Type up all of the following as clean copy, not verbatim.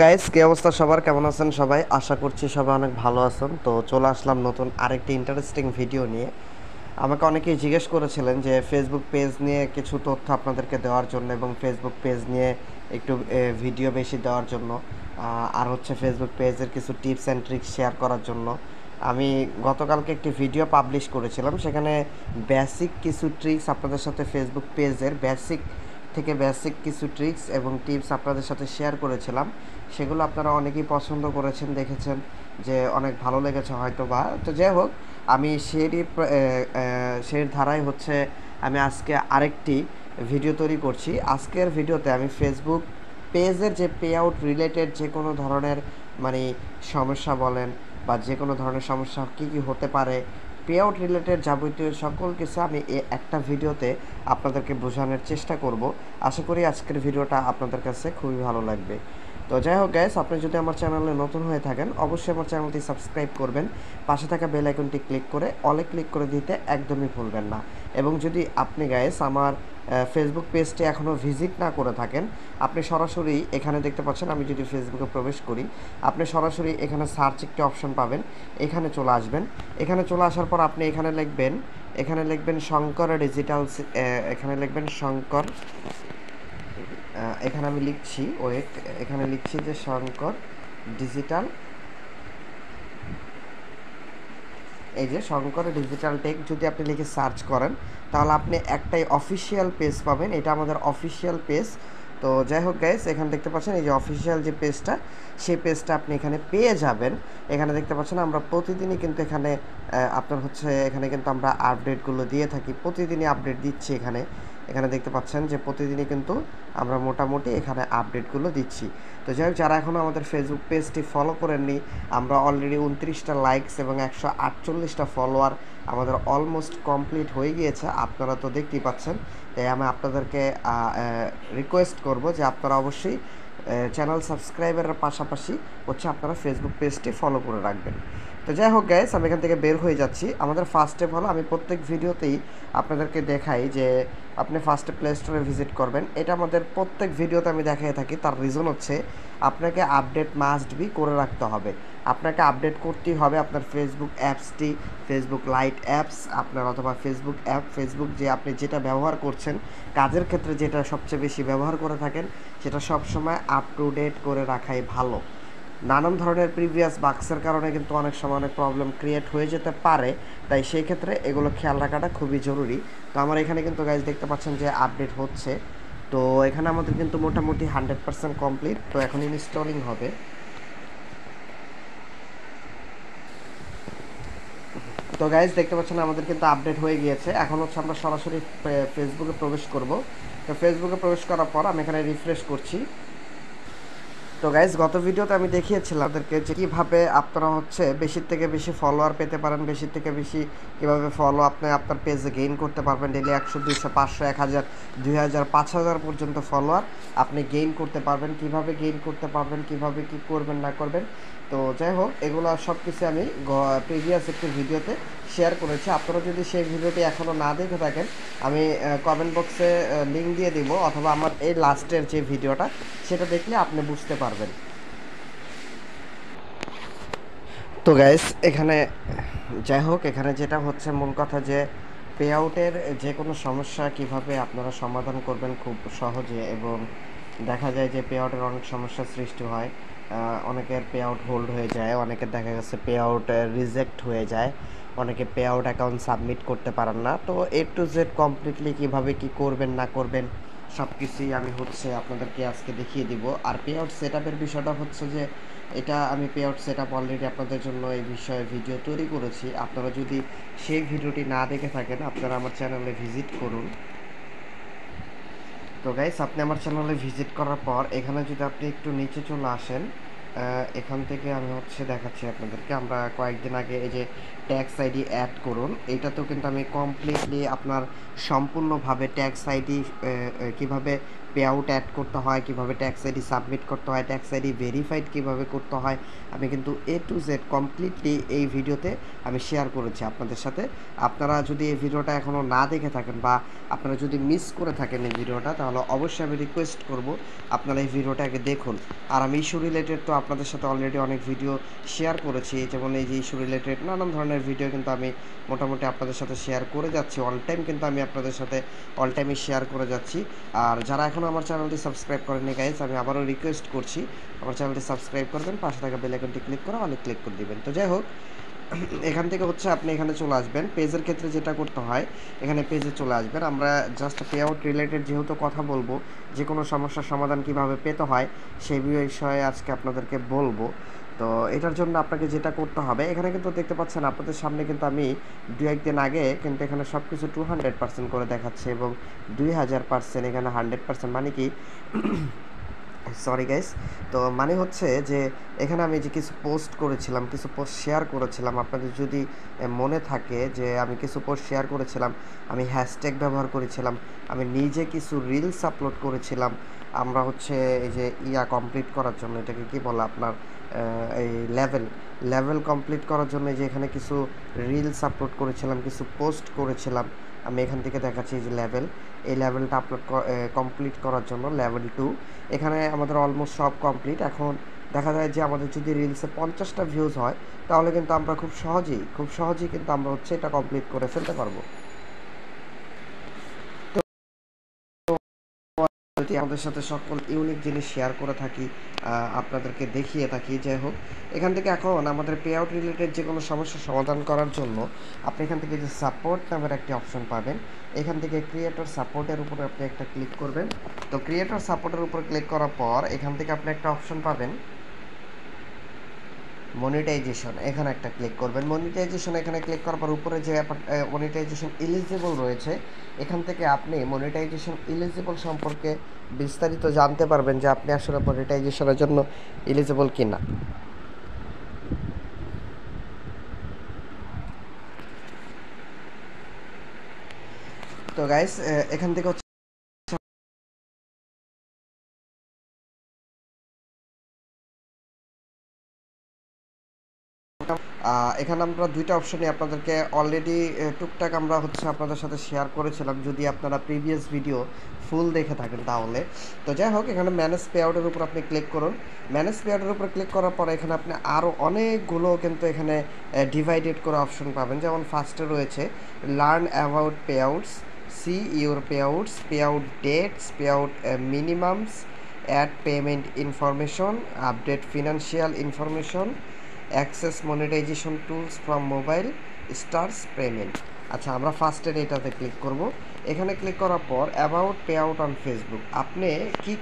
Guys, কি অবস্থা সবার? কেমন আছেন সবাই? আশা করছি সবাই অনেক ভালো আছেন। তো চলে আসলাম নতুন আরেকটি ইন্টারেস্টিং ভিডিও নিয়ে। আমাকে অনেকেই জিজ্ঞেস করেছিলেন যে ফেসবুক পেজ নিয়ে কিছু তথ্য আপনাদেরকে দেওয়ার জন্য এবং ফেসবুক পেজ নিয়ে একটু ভিডিও বেশি দেওয়ার জন্য, আর হচ্ছে ফেসবুক পেজের কিছু টিপস অ্যান্ড ট্রিক্স শেয়ার করার জন্য। আমি গতকালকে একটি ভিডিও পাবলিশ করেছিলাম, সেখানে বেসিক কিছু ট্রিক্স আপনাদের সাথে ফেসবুক পেজের বেসিক কিছু ট্রিক্স এবং টিপস আপনাদের সাথে শেয়ার করেছিলাম। সেগুলো আপনারা অনেকেই পছন্দ করেছেন, দেখেছেন যে অনেক ভালো লেগেছে হয়তো বা। তো যাই হোক, আমি সেই ধারায় হচ্ছে আমি আজকে আরেকটি ভিডিও তৈরি করছি। আজকের ভিডিওতে আমি ফেসবুক পেজের যে পে আউট রিলেটেড যে কোনো ধরনের মানে সমস্যা বলেন বা যে কোনো ধরনের সমস্যা কী কী হতে পারে, পে আউট রিলেটেড যাবতীয় সকল কিছু আমি একটা ভিডিওতে আপনাদেরকে বোঝানোর চেষ্টা করব। আশা করি আজকের ভিডিওটা আপনাদের কাছে খুবই ভালো লাগবে। তো যাই হোক গাইস, আপনি যদি আমার চ্যানেলে নতুন হয়ে থাকেন অবশ্যই আমার চ্যানেলটি সাবস্ক্রাইব করবেন, পাশে থাকা বেল আইকনটি ক্লিক করে অলে ক্লিক করে দিতে একদমই ভুলবেন না। এবং যদি আপনি গাইস আমার ফেসবুক পেজটি এখনও ভিজিট না করে থাকেন, আপনি সরাসরি এখানে দেখতে পাচ্ছেন, আমি যদি ফেসবুকে প্রবেশ করি আপনি সরাসরি এখানে সার্চ একটি অপশন পাবেন, এখানে চলে আসবেন। এখানে চলে আসার পর আপনি এখানে লিখবেন শঙ্কর ডিজিটাল, এখানে লিখবেন শঙ্কর, এখানে আমি লিখছি ওয়েট, এখানে লিখছি যে শঙ্কর ডিজিটাল, এই যে শঙ্কর ডিজিটাল টেক যদি আপনি লিখে সার্চ করেন তাহলে আপনি একটাই অফিসিয়াল পেজ পাবেন। এটা আমাদের অফিসিয়াল পেজ। তো যাই হোক গাইস, এখানে দেখতে পাচ্ছেন এই যে অফিসিয়াল যে পেজটা, সেই পেজটা আপনি এখানে পেয়ে যাবেন। এখানে দেখতে পাচ্ছেন আমরা প্রতিদিনই কিন্তু এখানে আপনার হচ্ছে এখানে কিন্তু আমরা আপডেটগুলো দিয়ে থাকি, প্রতিদিনই আপডেট দিচ্ছি এখানে। এখানে দেখতে পাচ্ছেন যে প্রতিদিনই কিন্তু আমরা মোটামুটি এখানে আপডেটগুলো দিচ্ছি। তো যাই হোক, যারা এখনও আমাদের ফেসবুক পেজটি ফলো করেননি, আমরা অলরেডি 29টা লাইকস এবং 148টা ফলোয়ার আমাদের অলমোস্ট কমপ্লিট হয়ে গিয়েছে, আপনারা তো দেখতেই পাচ্ছেন। তাই আমি আপনাদেরকে রিকোয়েস্ট করব যে আপনারা অবশ্যই চ্যানেল সাবস্ক্রাইবারের পাশাপাশি হচ্ছে আপনারা ফেসবুক পেজটি ফলো করে রাখবেন। তো যাই হোক গাইস, আমি এখান থেকে বের হয়ে যাচ্ছি। আমাদের ফার্স্ট স্টেপ হলো, আমি প্রত্যেক ভিডিওতেই আপনাদেরকে দেখাই যে আপনি ফার্স্টে প্লে স্টোরে ভিজিট করবেন। এটা আমাদের প্রত্যেক ভিডিওতে আমি দেখাই থাকি। তার রিজন হচ্ছে আপনাকে আপডেট মাস্ট বি করে রাখতে হবে। আপনাকে আপডেট করতেই হবে আপনার ফেসবুক অ্যাপসটি, ফেসবুক লাইট অ্যাপস আপনার, অথবা ফেসবুক অ্যাপ, ফেসবুক যে আপনি যেটা ব্যবহার করছেন কাজের ক্ষেত্রে, যেটা সবচেয়ে বেশি ব্যবহার করে থাকেন, সেটা সবসময় আপ টু ডেট করে রাখাই ভালো। নানান ধরনের প্রিভিয়াস বাক্সের কারণে কিন্তু অনেক সময় অনেক প্রবলেম ক্রিয়েট হয়ে যেতে পারে, তাই সেই ক্ষেত্রে এগুলো খেয়াল রাখাটা খুবই জরুরি। তো আমার এখানে কিন্তু গাইজ দেখতে পাচ্ছেন যে আপডেট হচ্ছে। তো এখানে আমাদের কিন্তু মোটামুটি 100% কমপ্লিট। তো এখন ইনস্টলিং হবে। তো গাইজ দেখতে পাচ্ছেন আমাদের কিন্তু আপডেট হয়ে গিয়েছে। এখন হচ্ছে আমরা সরাসরি ফেসবুকে প্রবেশ করব। তো ফেসবুকে প্রবেশ করার পর আমি এখানে রিফ্রেশ করছি। তো গাইজ গত ভিডিওতে আমি দেখিয়েছিলাম আপনাদেরকে যে কীভাবে আপনারা হচ্ছে বেশির থেকে বেশি ফলোয়ার পেতে পারেন, বেশির থেকে বেশি কীভাবে ফলো আপনি আপনার পেজে গেইন করতে পারবেন। ডেলি 100, 200, 500, 1000, 2000, 5000 পর্যন্ত ফলোয়ার আপনি গেইন করতে পারবেন। কীভাবে গেইন করতে পারবেন, কীভাবে কী করবেন না করবেন, তো যাই হোক এগুলো সব কিছু আমি প্রিভিয়াস একটি ভিডিওতে শেয়ার করেছি। আপনারা যদি সেই ভিডিওটি এখনও না দেখে থাকেন, আমি কমেন্ট বক্সে লিঙ্ক দিয়ে দিব, অথবা আমার এই লাস্টের যে ভিডিওটা সেটা দেখলে আপনি বুঝতে পারবেন। তো গাইস এখানে যাই হোক, এখানে যেটা হচ্ছে মূল কথা যে পে আউটের যে কোনো সমস্যা কিভাবে আপনারা সমাধান করবেন খুব সহজে, এবং দেখা যায় যে পে আউটের অনেক সমস্যার সৃষ্টি হয়। অনেকের পে আউট হোল্ড হয়ে যায়, অনেকের দেখা গেছে পে আউট রিজেক্ট হয়ে যায়, অনেকে পে আউট অ্যাকাউন্ট সাবমিট করতে পারেন না। তো এ টু জেড কমপ্লিটলি কীভাবে কী করবেন না করবেন সব কিছুই আমি হচ্ছে আপনাদেরকে আজকে দেখিয়ে দিব। আর পে আউট সেট আপের বিষয়টা হচ্ছে যে এটা আমি pay out set up already আপনাদের জন্য এই বিষয়ে ভিডিও তৈরি করেছি। আপনারা যদি সেই ভিডিওটি না দেখে থাকেন আপনারা আমার চ্যানেলে ভিজিট করুন। তো গাইস, আপনি আমার চ্যানেলে ভিজিট করার পর এখানে যদি আপনি একটু নিচে চলে আসেন, এখান থেকে আমি হচ্ছে দেখাচ্ছি আপনাদেরকে। আমরা কয়েকদিন আগে এই যে ট্যাক্স আইডি অ্যাড করুন, এইটাতেও কিন্তু আমি কমপ্লিটলি আপনার সম্পূর্ণভাবে ট্যাক্স আইডি কীভাবে পে আউট অ্যাড করতে হয়, কীভাবে ট্যাক্স আইডি সাবমিট করতে হয়, ট্যাক্স আইডি ভেরিফাইড কীভাবে করতে হয়, আমি কিন্তু A to Z কমপ্লিটলি এই ভিডিওতে আমি শেয়ার করেছি আপনাদের সাথে। আপনারা যদি এই ভিডিওটা এখনও না দেখে থাকেন বা আপনারা যদি মিস করে থাকেন এই ভিডিওটা, তাহলে অবশ্যই আমি রিকোয়েস্ট করব আপনারা এই ভিডিওটা আগে দেখুন। আর আমি ইস্যু রিলেটেড তো আপনাদের সাথে অলরেডি অনেক ভিডিও শেয়ার করেছি, যেমন এই যে ইস্যু রিলেটেড নানান ধরনের ভিডিও কিন্তু আমি মোটামুটি আপনাদের সাথে শেয়ার করে যাচ্ছি। অল টাইম কিন্তু আমি আপনাদের সাথে অল টাইমই শেয়ার করে যাচ্ছি। আর যারা এখনও আমার চ্যানেলটি সাবস্ক্রাইব করেননি গাইজ, আমি আবারও রিকোয়েস্ট করছি আমার চ্যানেলটি সাবস্ক্রাইব করবেন, পাশে থাকা বেল আইকনটি ক্লিক করে অনেক ক্লিক করে দিবেন। তো যাই হোক, এখান থেকে হচ্ছে আপনি এখানে চলে আসবেন। পেজের ক্ষেত্রে যেটা করতে হয়, এখানে পেজে চলে আসবেন। আমরা জাস্ট পে আউট রিলেটেড যেহেতু কথা বলবো, যে কোনো সমস্যার সমাধান কিভাবে পেতে হয় সেই বিষয়ে আজকে আপনাদেরকে বলবো। তো এটার জন্য আপনাকে যেটা করতে হবে, এখানে কিন্তু দেখতে পাচ্ছেন আপনাদের সামনে কিন্তু আমি 2-1 দিন আগে কিন্তু এখানে সব কিছু 200% করে দেখাচ্ছে এবং 2000% এখানে 100%, মানে কি সরি গাইস। তো মানে হচ্ছে যে এখানে আমি যে কিছু পোস্ট করেছিলাম, কিছু পোস্ট শেয়ার করেছিলাম, আপনাদের যদি মনে থাকে যে আমি কিছু পোস্ট শেয়ার করেছিলাম, আমি হ্যাশট্যাগ ব্যবহার করেছিলাম, আমি নিজে কিছু রিলস আপলোড করেছিলাম। আমরা হচ্ছে এই যে কমপ্লিট করার জন্য, এটাকে কি বলে আপনার এই লেভেল কমপ্লিট করার জন্য যে এখানে কিছু রিলস আপলোড করেছিলাম, কিছু পোস্ট করেছিলাম। আমি এখান থেকে দেখাচ্ছি যে এই লেভেলটা আপলোড কমপ্লিট করার জন্য লেভেল 2 এখানে আমাদের অলমোস্ট সব কমপ্লিট। এখন দেখা যায় যে আমাদের যদি রিলসে 50টা ভিউজ হয়, তাহলে কিন্তু আমরা খুব সহজেই কিন্তু আমরা হচ্ছে এটা কমপ্লিট করে ফেলতে পারবো। আমাদের সাথে সকল ইউনিক জিনিস শেয়ার করে থাকি, আপনাদেরকে দেখিয়ে থাকি। যাই হোক, এখান থেকে এখন আমাদের পে আউট রিলেটেড যে কোনো সমস্যার সমাধান করার জন্য আপনি এখান থেকে যে সাপোর্ট নামের একটি অপশন পাবেন, এখান থেকে ক্রিয়েটর সাপোর্টের উপরে আপনি একটা ক্লিক করবেন। তো ক্রিয়েটর সাপোর্টের উপর ক্লিক করার পর এখান থেকে আপনি একটা অপশন পাবেন মনিটাইজেশন, এখানে একটা ক্লিক করবেন। মনিটাইজেশন এখানে ক্লিক করার পর উপরে যে মনিটাইজেশন এলিজিবল রয়েছে, এখান থেকে আপনি মনিটাইজেশন এলিজিবল সম্পর্কে বিস্তারিত জানতে পারবেন যে আপনি আসলে মনিটাইজেশনের জন্য এলিজিবল কিনা। তো গাইস, এখান থেকে এখানে আমরা দুইটা অপশনই আপনাদেরকে অলরেডি টুকটাক আমরা হচ্ছে আপনাদের সাথে শেয়ার করেছিলাম, যদি আপনারা প্রিভিয়াস ভিডিও ফুল দেখে থাকেন তাহলে। তো যাই হোক, এখানে ম্যানেজ পে আউটের উপর আপনি ক্লিক করুন। ম্যানেজ পে আউটের উপর ক্লিক করার পর এখানে আপনি আরও অনেকগুলো কিন্তু এখানে ডিভাইডেড করে অপশন পাবেন। যেমন ফার্স্টে রয়েছে learn about payouts, see your payouts, payout dates, payout minimums, add payment information, update financial information, access monetisation tools from mobile, stars payment. আচ্ছা, আমরা ফার্স্টের এটাতে ক্লিক করব। এখানে ক্লিক করার পর about payout on Facebook, আপনি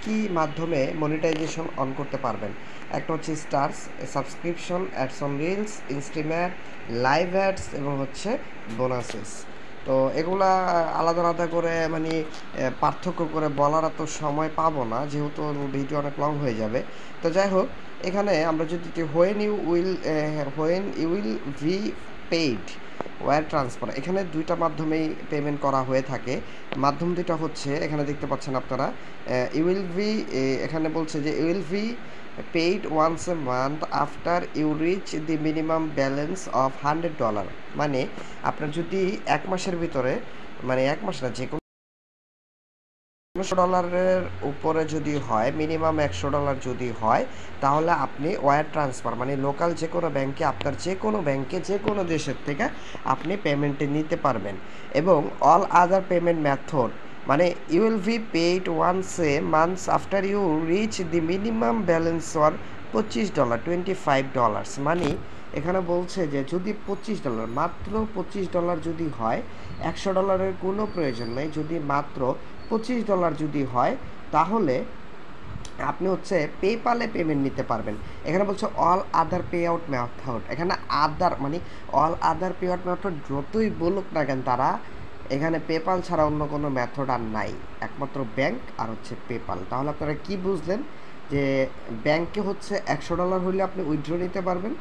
কি মাধ্যমে মনিটাইজেশন অন করতে পারবেন। একটা হচ্ছে stars, subscription, ads on reels, instream, live ads এবং হচ্ছে বোনাসেস। তো এগুলা আলাদা আলাদা করে মানে পার্থক্য করে বলার এত সময় পাবো না, যেহেতু ভিডিও অনেক লং হয়ে যাবে। তো যাই হোক, এখানে আমরা যদি when you will be paid wire transfer, এখানে দুইটা মাধ্যমেই পেমেন্ট করা হয়ে থাকে। মাধ্যম দুইটা হচ্ছে এখানে দেখতে পাচ্ছেন আপনারা, ইউইল বি, এখানে বলছে যে you'll be paid once a month after you reach the minimum balance of $100, মানে আপনার যদি 1 মাসের ভিতরে, মানে 1 মাস না, যে কোনো $100 উপরে যদি হয়, মিনিমাম $100 যদি হয়, তাহলে আপনি ওয়্যার ট্রান্সফার মানে লোকাল যে কোনো ব্যাংকে, আপনার যে কোনো ব্যাংকে যে কোনো দেশের থেকে আপনি পেমেন্টে নিতে পারবেন। এবং অল আদার পেমেন্ট মেথড, মানে you will be paid once a months after you reach the minimum balance or $25, $25, মানে এখানে বলছে যে যদি $25, মাত্র $25 যদি হয়, $100 কোনো প্রয়োজন নেই, যদি মাত্র $25 যদি হয়, তাহলে আপনি হচ্ছে পেপালে পেমেন্ট নিতে পারবেন। এখানে বলছে all other pay out method, এখানে আদার মানে all other pay out method যতই বলুক না কেন তারা, এখানে পেপাল ছাড়া অন্য কোনো মেথড আর নাই, একমাত্র ব্যাংক আর হচ্ছে পেপাল। তাহলে আপনারা কি বুঝলেন যে ব্যাংকে হচ্ছে $100 হইলে আপনি উইথড্র নিতে পারবেন,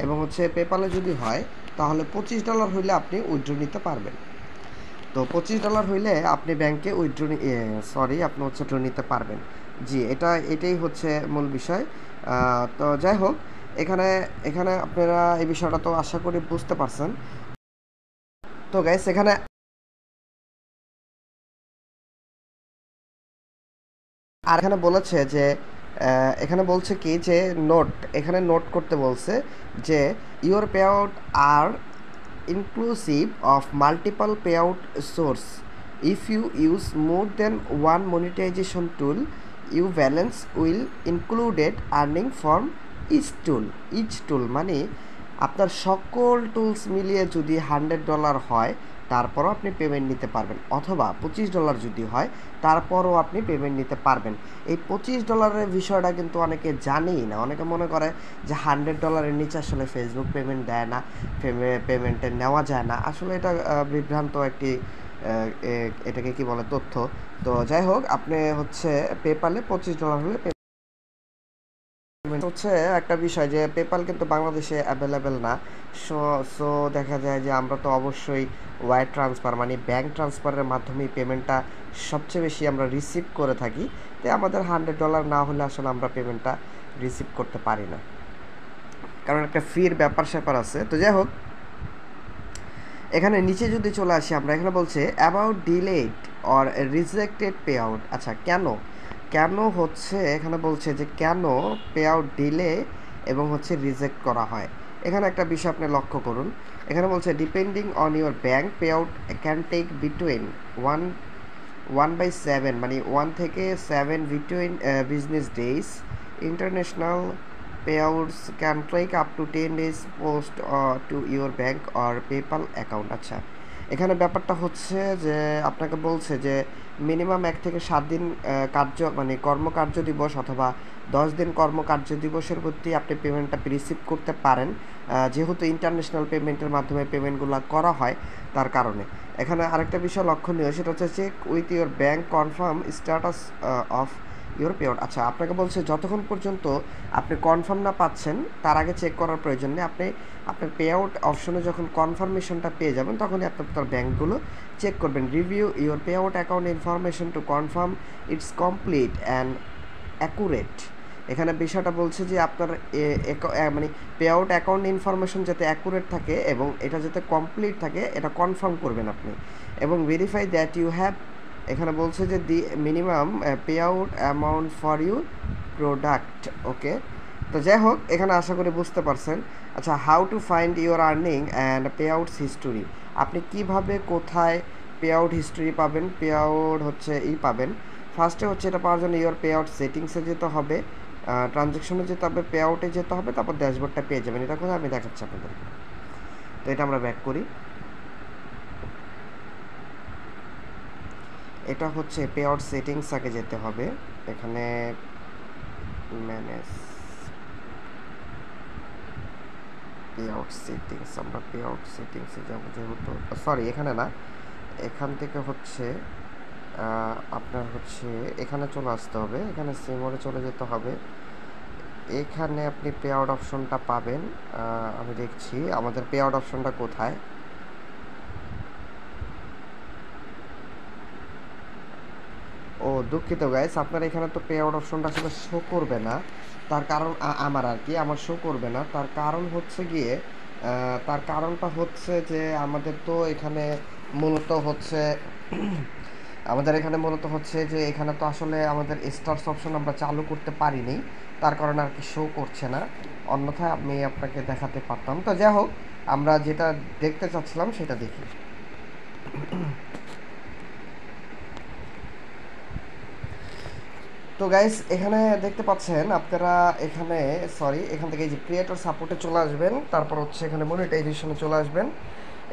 এবং হচ্ছে পেপালে যদি হয় তাহলে $25 হইলে আপনি উইথড্র নিতে পারবেন। তো $25 হইলে আপনি ব্যাংকে উইথড্র সরি আপনি হচ্ছে ড্র নিতে পারবেন। জি, এটাই হচ্ছে মূল বিষয়। তো যাই হোক, এখানে এখানে আপনারা এই বিষয়টা তো আশা করি বুঝতে পারছেন। তো গাইস এখানে বলেছে যে এখানে বলছে কি যে এখানে নোট করতে বলছে যে your payout are inclusive of multiple payout source. If you use more than one monetization tool, your balance will included earning from each tool মানে আপনার সকল টুলস মিলিয়ে যদি $100 হয় তারপরও আপনি পেমেন্ট নিতে পারবেন, অথবা $25 যদি হয় তারপরও আপনি পেমেন্ট নিতে পারবেন। এই $25 বিষয়টা কিন্তু অনেকে জানেই না। অনেকে মনে করে যে $100 নিচে আসলে ফেসবুক পেমেন্ট দেয় না, পেমেন্টে নেওয়া যায় না। আসলে এটা বিভ্রান্ত একটি এটাকে কি বলে তথ্য। তো যাই হোক, আপনি হচ্ছে পেপালে $25 হলে হচ্ছে একটা বিষয় যে পেপাল কিন্তু বাংলাদেশে অ্যাভেলেবেল না। সো সো দেখা যায় যে আমরা তো অবশ্যই ওয়ার ট্রান্সফার মানে ব্যাংক ট্রান্সফারের মাধ্যমেই পেমেন্টটা সবচেয়ে বেশি আমরা রিসিভ করে থাকি। তাই আমাদের $100 না হলে আসলে আমরা পেমেন্টটা রিসিভ করতে পারি না, কারণ একটা ফির ব্যাপার স্যাপার আছে। তো যাই হোক, এখানে নিচে যদি চলে আসি আমরা, এখানে বলছে about delayed or rejected pay out. আচ্ছা, কেন হচ্ছে এখানে বলছে যে কেন পে আউট ডিলে এবং হচ্ছে রিজেক্ট করা হয়। এখানে একটা বিষয় আপনি লক্ষ্য করুন। এখানে বলছে depending on your bank payout can take between 1/7 মানে 1 থেকে 7 between business days. International payouts can take up to 10 days post to your bank or PayPal account। আচ্ছা, এখানে ব্যাপারটা হচ্ছে যে আপনাকে বলছে যে মিনিমাম 1 থেকে 7 দিন মানে কর্মকার্য দিবস অথবা 10 দিন কর্মকার্য দিবসের মধ্যে আপনি পেমেন্টটা রিসিভ করতে পারেন, যেহেতু ইন্টারন্যাশনাল পেমেন্টের মাধ্যমে পেমেন্টগুলো করা হয় তার কারণে। এখানে আরেকটা বিষয় লক্ষণীয়, সেটা হচ্ছে check with your bank confirm status of your payout. আচ্ছা, আপনাকে বলছে যতক্ষণ পর্যন্ত আপনি কনফার্ম না পাচ্ছেন তার আগে চেক করার প্রয়োজন নেই। আপনি আপনার পে আউট অপশনে যখন কনফার্মেশনটা পেয়ে যাবেন তখনই আপনি আপনার ব্যাঙ্কগুলো চেক করবেন। Review your pay out account information to confirm it's complete and accurate. এখানে বিষয়টা বলছে যে আপনার মানে পে আউট অ্যাকাউন্ট ইনফরমেশন যাতে অ্যাকুরেট থাকে এবং এটা যাতে কমপ্লিট থাকে এটা কনফার্ম করবেন আপনি, এবং ভেরিফাই দ্যাট ইউ হ্যাভ। এখানে বলছে যে the minimum payout amount for your product. Okay, তো যাই হোক, এখানে আশা করি বুঝতে পারছেন। আচ্ছা, how to find your earning and payouts history. আপনি কিভাবে কোথায় পে আউট হিস্টোরি পাবেন, পে আউট হচ্ছে পাবেন। ফার্স্টে হচ্ছে এটা পাওয়ার জন্য ইওর পে আউট সেটিংসে যেতে হবে, ট্রানজ্যাকশনে যেতে হবে, পে আউটে যেতে হবে, তারপর ড্যাশবোর্ডটা পেয়ে যাবেন। এটা কোথায় আমি দেখাচ্ছি আপনাদেরকে। তো এটা আমরা ব্যাক করি। এটা হচ্ছে পে আউট সেটিংস আগে যেতে হবে। এখানে ম্যানেজ পে আউট সেটিংস, আমরা পে আউট সেটিংসে যাবো, যেহেতু সরি এখানে না, এখান থেকে হচ্ছে আপনার হচ্ছে এখানে চলে আসতে হবে, এখানে সিমোরে চলে যেতে হবে। এখানে আপনি পে আউট অপশনটা পাবেন। আমি দেখছি আমাদের পে আউট অপশনটা কোথায়। ও দুঃখিত গাইস, আপনার এখানে তো পে আউট অপশনটা আসলে শো করবে না। তার কারণ আমার আর কি আমার শো করবে না, তার কারণ হচ্ছে গিয়ে তার কারণটা হচ্ছে যে আমাদের তো এখানে মূলত হচ্ছে যে এখানে তো আসলে আমাদের স্টার্স অপশন আমরা চালু করতে পারিনি, তার কারণে আর কি শো করছে না। অন্যথায় আমি আপনাকে দেখাতে পারতাম। তো যাই হোক, আমরা যেটা দেখতে চাচ্ছিলাম সেটা দেখি। তো গাইস, এখানে দেখতে পাচ্ছেন আপনারা, এখানে এখান থেকে এই যে ক্রিয়েটর সাপোর্টে চলে আসবেন, তারপর হচ্ছে এখানে মনিটাইজেশনে চলে আসবেন।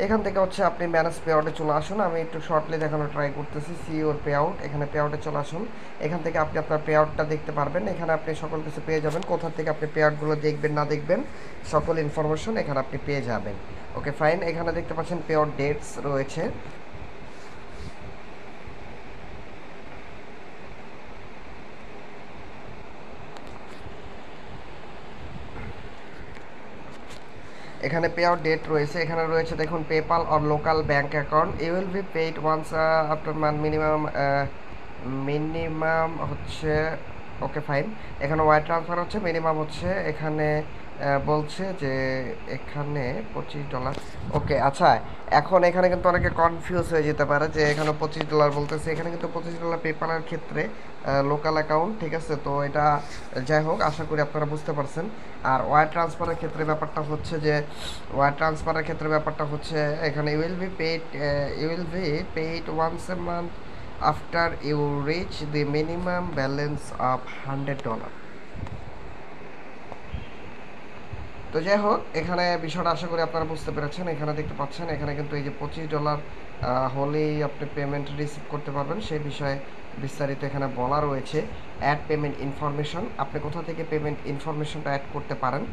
এখান থেকে হচ্ছে আপনি ম্যানেজ পে আউটে চলে আসুন। আমি একটু শর্টলি দেখানোর ট্রাই করতেছি। সি ওর পে আউট, এখানে পে আউটে চলে আসুন। এখান থেকে আপনি আপনার পে আউটটা দেখতে পারবেন। এখানে আপনি সকল কিছু পেয়ে যাবেন, কোথা থেকে আপনি পে আউটগুলো দেখবেন না দেখবেন সকল ইনফরমেশন এখানে আপনি পেয়ে যাবেন। ওকে ফাইন, এখানে দেখতে পাচ্ছেন পে আউট ডেটস রয়েছে। এখানে পে আউট ডেট রয়েছে, এখানে রয়েছে দেখুন PayPal or local bank account you will be paid once after month minimum হচ্ছে ওকে ফাইন। এখানে ওয়ার ট্রান্সফার হচ্ছে মিনিমাম হচ্ছে এখানে বলছে যে এখানে $25। ওকে আচ্ছা, এখন এখানে কিন্তু অনেকে কনফিউজ হয়ে যেতে পারে যে এখানে $25 বলতেছে, এখানে কিন্তু $25 পেপালের ক্ষেত্রে লোকাল অ্যাকাউন্ট, ঠিক আছে। তো এটা যাই হোক, আশা করি আপনারা বুঝতে পারছেন। আর ওয়ার ট্রান্সফারের ক্ষেত্রে ব্যাপারটা হচ্ছে এখানে you will be paid once a month after you reach the minimum balance of $100। তো যাই হোক, এখানে বিষয়টা আশা করি আপনারা বুঝতে পেরেছেন। এখানে দেখতে পাচ্ছেন এখানে কিন্তু এই যে $25 হলেই আপনি পেমেন্ট রিসিভ করতে পারবেন, সেই বিষয়ে বিস্তারিত এখানে বলা রয়েছে। অ্যাড পেমেন্ট ইনফরমেশন, আপনি কোথা থেকে পেমেন্ট ইনফরমেশনটা অ্যাড করতে পারেন।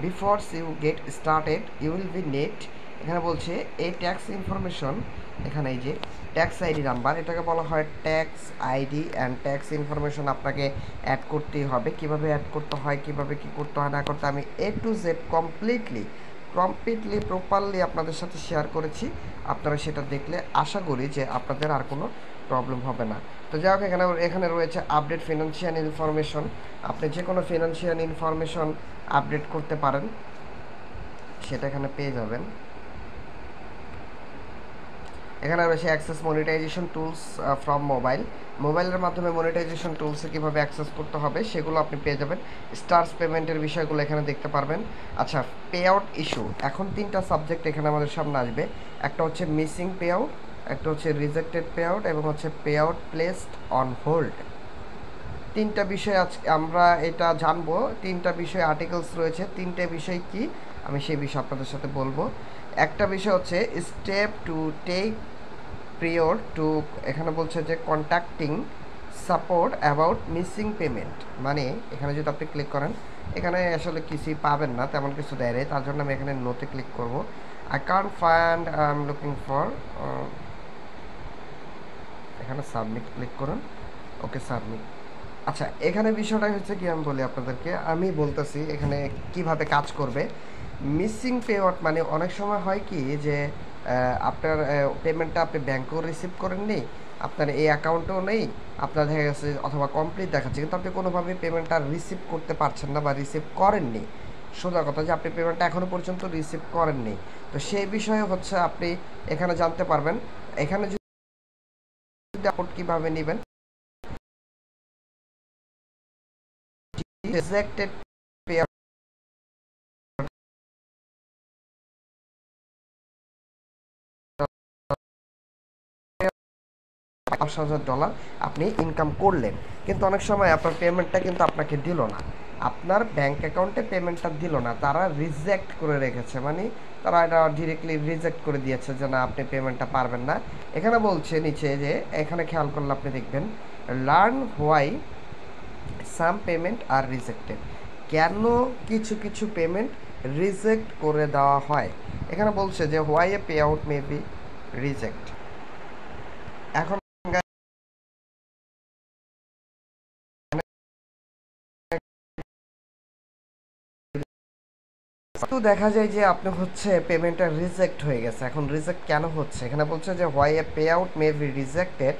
Before you get started you will বি নেট, এখানে বলছে এই ট্যাক্স ইনফরমেশন, এখানে এই যে ট্যাক্স আইডি নাম্বার, এটাকে বলা হয় tax ID and tax information আপনাকে অ্যাড করতেই হবে। কিভাবে অ্যাড করতে হয়, কিভাবে কি করতে হয় না করতে, আমি A to Z completely properly আপনাদের সাথে শেয়ার করেছি। আপনারা সেটা দেখলে আশা করি যে আপনাদের আর কোনো প্রবলেম হবে না। তো যাই হোক, এখানে রয়েছে আপডেট ফিনান্সিয়াল ইনফরমেশন, আপনি যে কোনো ফিনান্সিয়াল ইনফরমেশন আপডেট করতে পারেন, সেটা এখানে পেয়ে যাবেন। এখানে রয়েছে অ্যাক্সেস মনিটাইজেশন টুলস ফ্রম মোবাইলের মাধ্যমে মনিটাইজেশন টুলসে কীভাবে অ্যাক্সেস করতে হবে সেগুলো আপনি পেয়ে যাবেন। স্টার্স পেমেন্টের বিষয়গুলো এখানে দেখতে পারবেন। আচ্ছা, পে আউট ইস্যু, এখন 3টা সাবজেক্ট এখানে আমাদের সামনে আসবে। একটা হচ্ছে মিসিং পে আউট, একটা হচ্ছে রিজেক্টেড পে আউট এবং হচ্ছে pay out placed on hold. 3টা বিষয় আজকে আমরা এটা জানবো। 3টা বিষয় আর্টিকেলস রয়েছে, 3টে বিষয় কি আমি সেই বিষয় আপনাদের সাথে বলবো। একটা বিষয় হচ্ছে step to take prior to, এখানে বলছে যে contacting support about missing payment, মানে এখানে যদি আপনি ক্লিক করেন এখানে আসলে কিছুই পাবেন না, তেমন কিছু দেয় নেই, তার জন্য আমি এখানে নোতে ক্লিক করব। I can't find, I am looking for, এখানে সাবমিট ক্লিক করুন। ওকে সাবমিট। আচ্ছা, এখানে বিষয়টা হচ্ছে কি আমি বলি আপনাদেরকে, আমি বলতেছি এখানে কিভাবে কাজ করবে। মিসিং পে আউট মানে অনেক সময় হয় কি যে আপনার পেমেন্টটা আপনি ব্যাংকেও রিসিভ করেননি, আপনার এই অ্যাকাউন্টেও নেই, আপনার দেখা গেছে অথবা কমপ্লিট দেখাচ্ছে কিন্তু আপনি কোনোভাবে পেমেন্টটা রিসিভ করতে পারছেন না বা রিসিভ করেননি। সোজা কথা যে আপনি পেমেন্টটা এখনও পর্যন্ত রিসিভ করেননি। তো সেই বিষয়ে হচ্ছে আপনি এখানে জানতে পারবেন। এখানে যদি আপনি কীভাবে নেবেন, রিজেক্টেড পে $5,000 আপনি ইনকাম করলেন, কিন্তু অনেক সময় আপনার পেমেন্টটা কিন্তু আপনাকে দিল না, আপনার ব্যাংক অ্যাকাউন্টে পেমেন্টটা দিল না, তারা রিজেক্ট করে রেখেছে, মানে তারা এটা ডিরেক্টলি রিজেক্ট করে দিয়েছে যে না আপনি পেমেন্টটা পারবেন না। এখানে বলছে নিচে যে, এখানে খেয়াল করলে আপনি দেখবেন learn why some payment are rejected, কেন কিছু কিছু পেমেন্ট রিজেক্ট করে দেওয়া হয়। এখানে বলছে যে why A pay out may be reject. এখন তো দেখা যায় যে আপনি হচ্ছে পেমেন্টটা রিজেক্ট হয়ে গেছে। এখন রিজেক্ট কেন হচ্ছে, এখানে বলছে যে why A pay out may be rejected,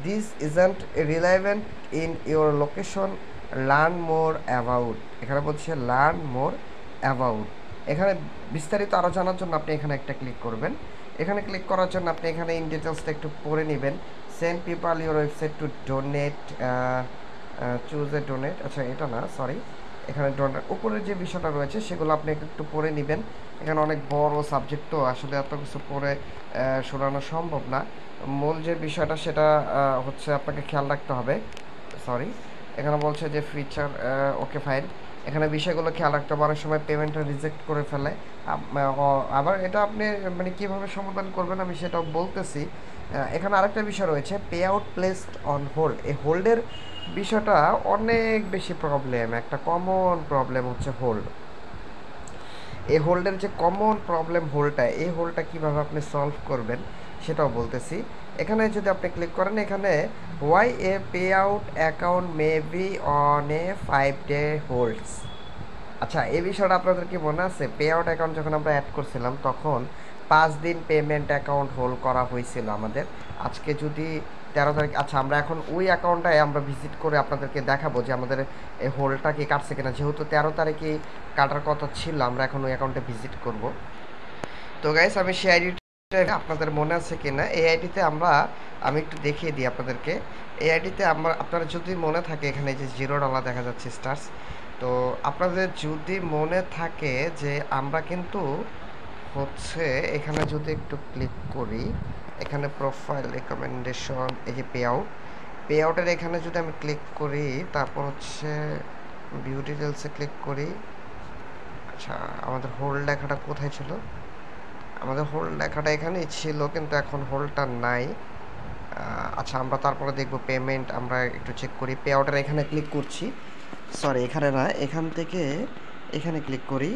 this isn't relevant in your location, learn more about. এখানে বলছে লার্ন মোর অ্যাবাউট। এখানে বিস্তারিত আরও জানার জন্য আপনি এখানে একটা ক্লিক করবেন। এখানে ক্লিক করার জন্য আপনি এখানে ইন ডিটেলসটা একটু পড়ে নেবেন। Send people your website two donate, choose a donate, আচ্ছা এটা না, সরি, এখানে ডোনেট উপরের যে বিষয়টা রয়েছে সেগুলো আপনি একটু পড়ে নেবেন। এখানে অনেক বড় সাবজেক্ট, তো আসলে এত কিছু পড়ে শোনানো সম্ভব না। মূল যে বিষয়টা সেটা হচ্ছে আপনাকে খেয়াল রাখতে হবে। সরি, এখানে বলছে যে ফিচার, ওকে ফাইন। এখানে বিষয়গুলো খেয়াল রাখতে হবে, অনেক সময় পেমেন্টটা রিজেক্ট করে ফেলে। আবার এটা আপনি মানে কীভাবে সমাধান করবেন আমি সেটাও বলতেছি। এখানে আরেকটা বিষয় রয়েছে pay out placed on hold, এই হোল্ডের বিষয়টা অনেক বেশি প্রবলেম, একটা কমন প্রবলেম হচ্ছে হোল্ড। এই হোল্ডের যে কমন প্রবলেম হোল্ডটা, এই হোল্ডটা কীভাবে আপনি সলভ করবেন সেটাও বলতেছি। এখানে যদি আপনি ক্লিক করেন, এখানে why A pay out account may be on a 5-day holds, আচ্ছা, এই বিষয়টা আপনাদের কি মনে আছে? পে আউট অ্যাকাউন্ট যখন আমরা অ্যাড করছিলাম তখন 5 দিন পেমেন্ট অ্যাকাউন্ট হোল্ড করা হয়েছিল আমাদের। আজকে যদি 13 তারিখ, আচ্ছা আমরা এখন ওই অ্যাকাউন্টটায় আমরা ভিজিট করে আপনাদেরকে দেখাবো যে আমাদের এই হোল্ডটা কি কাটছে কিনা। যেহেতু 13 তারিখে কাটার কথা ছিল, আমরা এখন ওই অ্যাকাউন্টে ভিজিট করব। তো গাইস, আমি সেই আইডিটা আপনাদের মনে আছে কিনা, এই আইডিতে আমি একটু দেখিয়ে দিই আপনাদেরকে। এই আইডিতে আপনারা যদি মনে থাকে, এখানে যে $0 দেখা যাচ্ছে স্টার্স, তো আপনাদের যদি মনে থাকে যে আমরা কিন্তু হচ্ছে এখানে যদি একটু ক্লিক করি, এখানে প্রোফাইল রেকমেন্ডেশন, এই যে পে আউটের এখানে যদি আমি ক্লিক করি, তারপর হচ্ছে ভিউ ডিটেলসে ক্লিক করি। আচ্ছা, আমাদের হোল্ড লেখাটা কোথায় ছিল? আমাদের হোল্ড লেখাটা এখানেই ছিল, কিন্তু এখন হোল্ডটা নাই। আচ্ছা, আমরা তারপরে দেখব পেমেন্ট, আমরা একটু চেক করি। পে আউটের এখানে ক্লিক করছি, সরি এখানে না, এখান থেকে এখানে ক্লিক করি,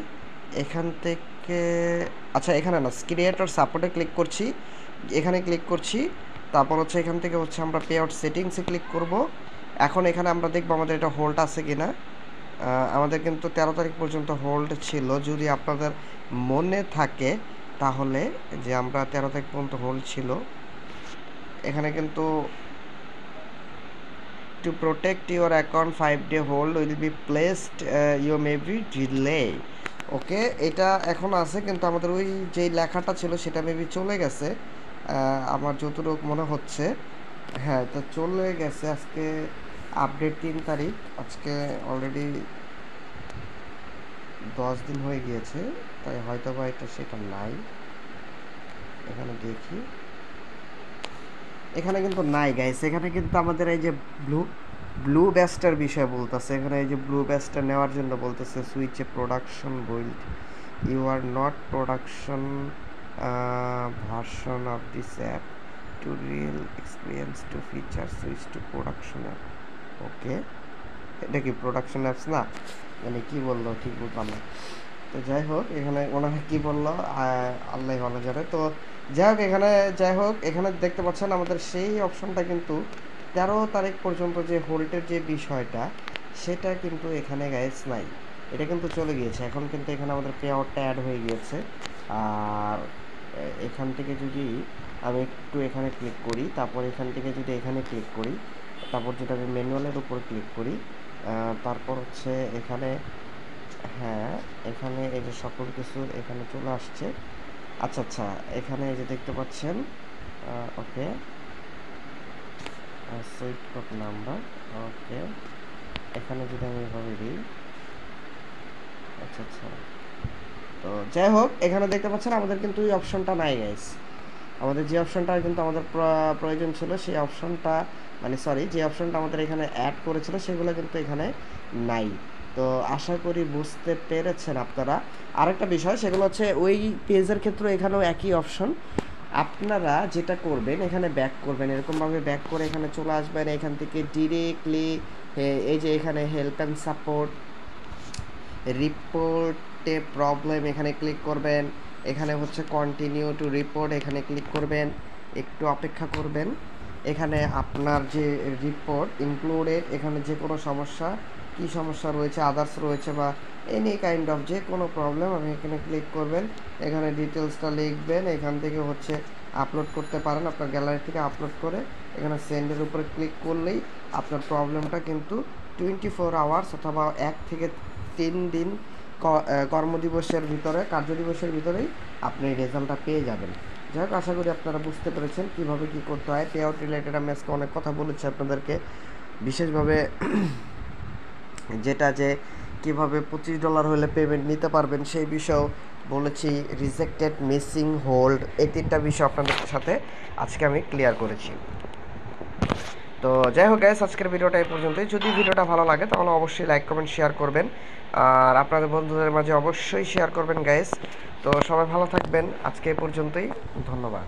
এখান থেকে, আচ্ছা এখানে না, ক্রিয়েটর সাপোর্টে ক্লিক করছি, এখানে ক্লিক করছি। তারপর হচ্ছে এখান থেকে হচ্ছে আমরা পে আউট সেটিংসে ক্লিক করব। এখন এখানে আমরা দেখব আমাদের এটা হোল্ড আছে কি না। আমাদের কিন্তু 13 তারিখ পর্যন্ত হোল্ড ছিল, যদি আপনাদের মনে থাকে তাহলে, যে আমরা 13 তারিখ পর্যন্ত হোল্ড ছিল। এখানে কিন্তু to protect your account 5-day hold will be placed, you may be delay. ওকে, এটা এখন আছে, কিন্তু আমাদের ওই যেই লেখাটা ছিল সেটা মেবি চলে গেছে, আমার যতটুকু মনে হচ্ছে। হ্যাঁ, তো চলে গেছে। আজকে আপডেট 3 তারিখ, আজকে অলরেডি 10 দিন হয়ে গিয়েছে, তাই হয়তো বা এটা সেটা নাই। এখানে দেখি, এখানে কিন্তু নাই গাইস। এখানে কিন্তু আমাদের এই যে ব্লু ব্যাস্টার বিষয় বলতেছে, এখানে এই যে ব্লু ব্যাস্টার নেওয়ার জন্য বলতেছে সুইচে production build, you are not production version of this app to real experience to feature switch to production app. Okay, এটা কি প্রোডাকশন অ্যাপস না, মানে কি বললো ঠিক বুঝলাম না। তো যাই হোক, এখানে ওনারা কি বললো আল্লাহ ভালো জানে। তো যাই হোক, এখানে দেখতে পাচ্ছেন আমাদের সেই অপশনটা কিন্তু 13 তারিখ পর্যন্ত যে হোল্ডের যে বিষয়টা, সেটা কিন্তু এখানে গাইস নাই, এটা কিন্তু চলে গিয়েছে। এখন কিন্তু এখানে আমাদের পে আউটটা অ্যাড হয়ে গিয়েছে। আর এখান থেকে যদি আমি একটু এখানে ক্লিক করি, তারপর এখান থেকে যদি এখানে ক্লিক করি, তারপর যদি আমি ম্যানুয়ালের উপর ক্লিক করি, তারপর হচ্ছে এখানে, হ্যাঁ এখানে এই যে সকল কিছু এখানে চলে আসছে। আচ্ছা আচ্ছা, এখানে এই যে দেখতে পাচ্ছেন, ওকে সুইট কোড নাম্বার, ওকে এখানে যদি আমি এভাবে দিই, আচ্ছা আচ্ছা। তো যাই হোক, এখানে দেখতে পাচ্ছেন আমাদের কিন্তু এই অপশনটা নাই গাইস। আমাদের যে অপশনটা কিন্তু আমাদের প্রয়োজন ছিল, সেই অপশনটা, মানে সরি, যে অপশনটা আমাদের এখানে অ্যাড করেছিল সেগুলো কিন্তু এখানে নাই। তো আশা করি বুঝতে পেরেছেন আপনারা। আরেকটা বিষয়, সেগুলো হচ্ছে ওই পেজের ক্ষেত্রে এখানেও একই অপশন। আপনারা যেটা করবেন, এখানে ব্যাক করবেন, এরকমভাবে ব্যাক করে এখানে চলে আসবেন। এখান থেকে ডিরেক্টলি এই যে এখানে হেল্প অ্যান্ড সাপোর্ট, রিপোর্টে প্রবলেম, এখানে ক্লিক করবেন। এখানে হচ্ছে কন্টিনিউ টু রিপোর্ট, এখানে ক্লিক করবেন, একটু অপেক্ষা করবেন। এখানে আপনার যে রিপোর্ট ইনক্লুডেড, এখানে যে কোনো সমস্যা, কি সমস্যা রয়েছে, আদার্স রয়েছে বা এনি কাইন্ড অফ যে কোনো প্রবলেম, আপনি এখানে ক্লিক করবেন। এখানে ডিটেলসটা লিখবেন, এখান থেকে হচ্ছে আপলোড করতে পারেন, আপনার গ্যালারি থেকে আপলোড করে এখানে সেন্ডের উপরে ক্লিক করলেই আপনার প্রবলেমটা কিন্তু 24 আওয়ার্স অথবা 1 থেকে 3 দিন কর্মদিবসের ভিতরে, কার্যদিবসের ভিতরেই আপনি রেজাল্টটা পেয়ে যাবেন। যাই হোক, আশা করি আপনারা বুঝতে পেরেছেন কীভাবে কী করতে হয়। পে আউট রিলেটেড আমি আজকে অনেক কথা বলেছি আপনাদেরকে, বিশেষভাবে যেটা যে কীভাবে $25 হলে পেমেন্ট নিতে পারবেন সেই বিষয়েও বলেছি। রিজেক্টেড, মিসিং, হোল্ড, এই 3টা বিষয় আপনাদের সাথে আজকে আমি ক্লিয়ার করেছি। তো যাই হোক গাইস, আজকের ভিডিওটা এই পর্যন্তই। যদি ভিডিওটা ভালো লাগে তাহলে অবশ্যই লাইক কমেন্ট শেয়ার করবেন, আর আপনাদের বন্ধুদের মাঝে অবশ্যই শেয়ার করবেন গাইস। তো সবাই ভালো থাকবেন, আজকে এই পর্যন্তই, ধন্যবাদ।